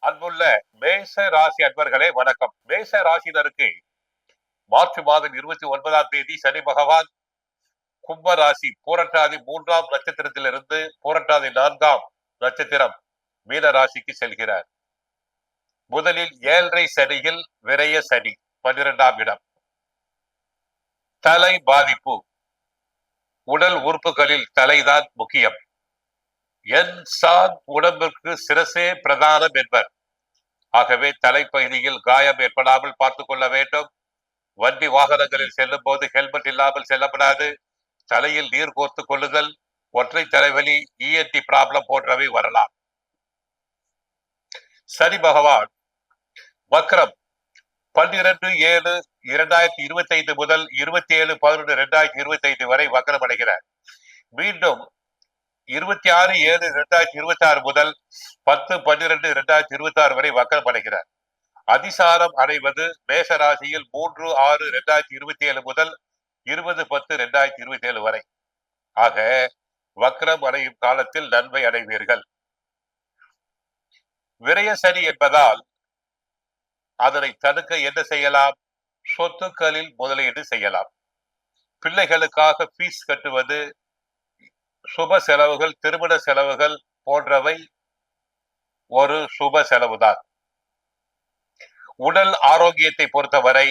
அன்புள்ள மேச ராசி அன்பர்களே வணக்கம். மேச ராசினருக்கு மார்ச் மாதம் 29ஆம் தேதி சனி பகவான் கும்ப ராசி பூரட்டாதி 3ஆம் நட்சத்திரத்திலிருந்து பூரட்டாதி 4ஆம் நட்சத்திரம் மீன ராசிக்கு செல்கிறார். முதலில் 7.5 சனியில் விரய சனி 12ஆம் இடம். தலை பாதிப்பு. உடல் உறுப்புகளில் தலைதான் முக்கியம். உடம்பிற்கு சிரசே பிரதானம் என்பர். ஆகவே தலைப்பகுதியில் காயம் ஏற்படாமல் பார்த்துக் கொள்ள வேண்டும். வண்டி வாகனங்களில் செல்லும் போது ஹெல்மெட் இல்லாமல் செல்லப்படாது. தலையில் நீர் கோர்த்துக் கொள்ளுதல், ஒற்றை தலைவலி, இஎன்டி ப்ராப்ளம் போன்றவை வரலாம். சனி பகவான் வக்ரம் 12/7/2025 முதல் 27/11/2025 வரை வக்ரம் அடைகிறார். மீண்டும் 26/7/2026 முதல் 10/12/2026 வரை வக்ரம் அடைகிறார். அதிசாரம் அடைவது மேஷ ராசியில் 3/6/2027 முதல் 20/10/2027 வரை. ஆக வக்ரம் அடையும் காலத்தில் நன்மை அடைவீர்கள். விரய சனி என்பதால் அதனை தடுக்க என்ன செய்யலாம்? சொத்துக்களில் முதலீடு செய்யலாம். பிள்ளைகளுக்காக ஃபீஸ் கட்டுவது, சுப செலவுகள், திருமண செலவுகள் போன்றவை ஒரு சுப செலவுதான். உடல் ஆரோக்கியத்தை பொறுத்தவரை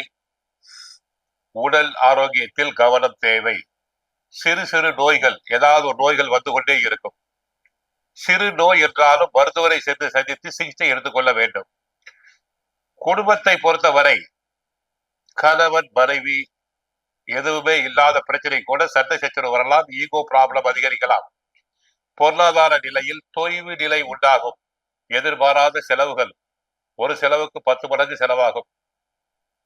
உடல் ஆரோக்கியத்தில் கவனம் தேவை. சிறு சிறு நோய்கள், ஏதாவது ஒரு நோய்கள் வந்து கொண்டே இருக்கும். சிறு நோய் என்றாலும் மருத்துவரை சென்று சந்தித்து சிகிச்சை எடுத்துக்கொள்ள வேண்டும். குடும்பத்தை பொறுத்தவரை கணவன் மனைவி எதுவுமே இல்லாத பிரச்சனை கூட சண்டை சச்சரவு வரலாம், ஈகோ ப்ராப்ளம் அதிகரிக்கலாம். பொருளாதார நிலையில் தொய்வு நிலை உண்டாகும். எதிர்பாராத செலவுகள், ஒரு செலவுக்கு 10 மடங்கு செலவாகும்.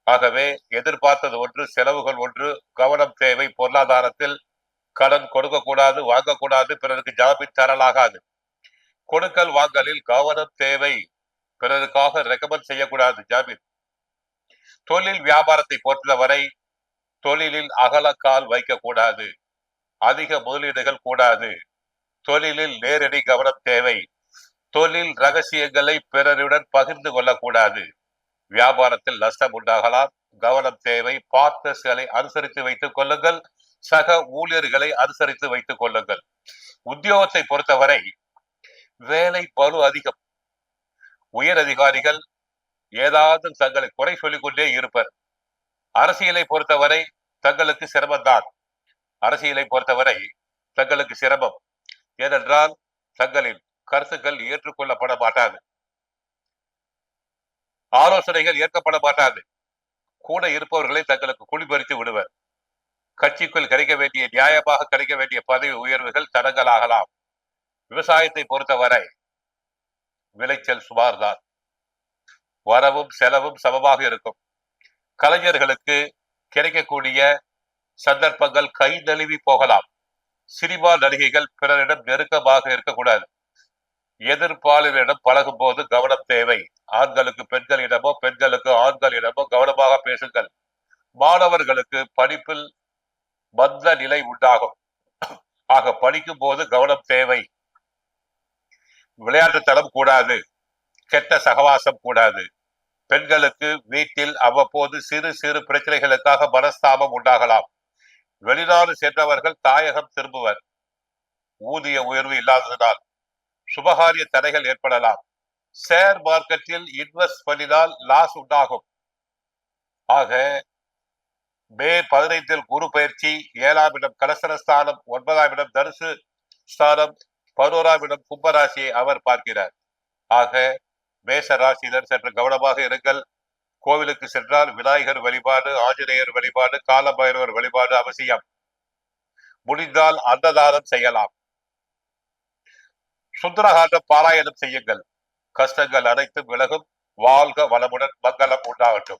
ஆகவே எதிர்பார்த்தது ஒன்று, செலவுகள் ஒன்று. கவனம் தேவை. பொருளாதாரத்தில் கடன் கொடுக்கக்கூடாது, வாங்கக்கூடாது, பிறருக்கு ஜாமீன் தரலாகாது. கொடுக்கல் வாங்கலில் கவனம் தேவை. பிறருக்காக ரெக்கமெண்ட் செய்யக்கூடாது ஜாமீன். தொழில் வியாபாரத்தை பொறுத்தவரை தொழிலில் அகலக்கால் வைக்கக்கூடாது. அதிக முதலீடுகள் கூடாது. தொழிலில் நேரடி கவனம் தேவை. தொழில் ரகசியங்களை பிறருடன் பகிர்ந்து கொள்ளக்கூடாது. வியாபாரத்தில் நஷ்டம் உண்டாகலாம். கவனம் தேவை. பார்ட்னர்ஸ்களை அனுசரித்து வைத்துக் கொள்ளுங்கள். சக ஊழியர்களை அனுசரித்து வைத்துக் கொள்ளுங்கள். உத்தியோகத்தை பொறுத்தவரை வேலை பளு அதிகம். உயர் அதிகாரிகள் ஏதாவது தங்களை குறை சொல்லிக் கொண்டே இருப்பர். அரசியலை பொறுத்தவரை தங்களுக்கு சிரமம்தான். அரசியலை பொறுத்தவரை தங்களுக்கு சிரமம். ஏனென்றால் தங்களின் கருத்துக்கள் ஏற்றுக்கொள்ளப்பட மாட்டாது. ஆலோசனைகள் ஏற்கப்பட மாட்டாது. கூட இருப்பவர்களை தங்களுக்கு குளிபறித்து விடுவர். கட்சிக்குள் கிடைக்க வேண்டிய, நியாயமாக கிடைக்க வேண்டிய பதவி உயர்வுகள் தடங்கலாகலாம். விவசாயத்தை பொறுத்தவரை விளைச்சல் சுமார்தான். வரவும் செலவும் சமமாக இருக்கும். கலைஞர்களுக்கு கிடைக்கக்கூடிய சந்தர்ப்பங்கள் கை நழுவி போகலாம். சினிமா நடிகைகள் பிறரிடம் நெருக்கமாக இருக்கக்கூடாது. எதிர்ப்பாளரிடம் பழகும் போது கவனம் தேவை. ஆண்களுக்கு பெண்களிடமோ, பெண்களுக்கு ஆண்களிடமோ கவனமாக பேசுங்கள். மாணவர்களுக்கு படிப்பில் மந்த நிலை உண்டாகும். ஆக படிக்கும் போது கவனம் தேவை. விளையாட்டுத்தனம் கூடாது. கெட்ட சகவாசம் கூடாது. பெண்களுக்கு வீட்டில் அவ்வப்போது சிறு சிறு பிரச்சனைகளுக்காக மனஸ்தாபம் உண்டாகலாம். வெளிநாடு சென்றவர்கள் தாயகம் திரும்புவர். ஊதிய உயர்வு இல்லாததனால் சுபகாரிய தடைகள் ஏற்படலாம். ஷேர் மார்க்கெட்டில் இன்வெஸ்ட் பண்ணினால் லாஸ் உண்டாகும். ஆக மே 15 குரு பயிற்சி, 7ஆம் இடம் கலசரஸ்தானம், 9ஆம் இடம் தனுசு ஸ்தானம், 11ஆம் இடம் கும்பராசியை அவர் பார்க்கிறார். ஆக மேஷ ராசியினர் சற்று கவனமாக இருங்கள். கோவிலுக்கு சென்றால் விநாயகர் வழிபாடு, ஆஞ்சநேயர் வழிபாடு, காலபைரவர் வழிபாடு அவசியம். முடிந்தால் அன்னதானம் செய்யலாம். சுந்தரகாண்டம் பாராயணம் செய்யுங்கள். கஷ்டங்கள் அனைத்தும் விலகும். வாழ்க வளமுடன். மங்களம் உண்டாகட்டும்.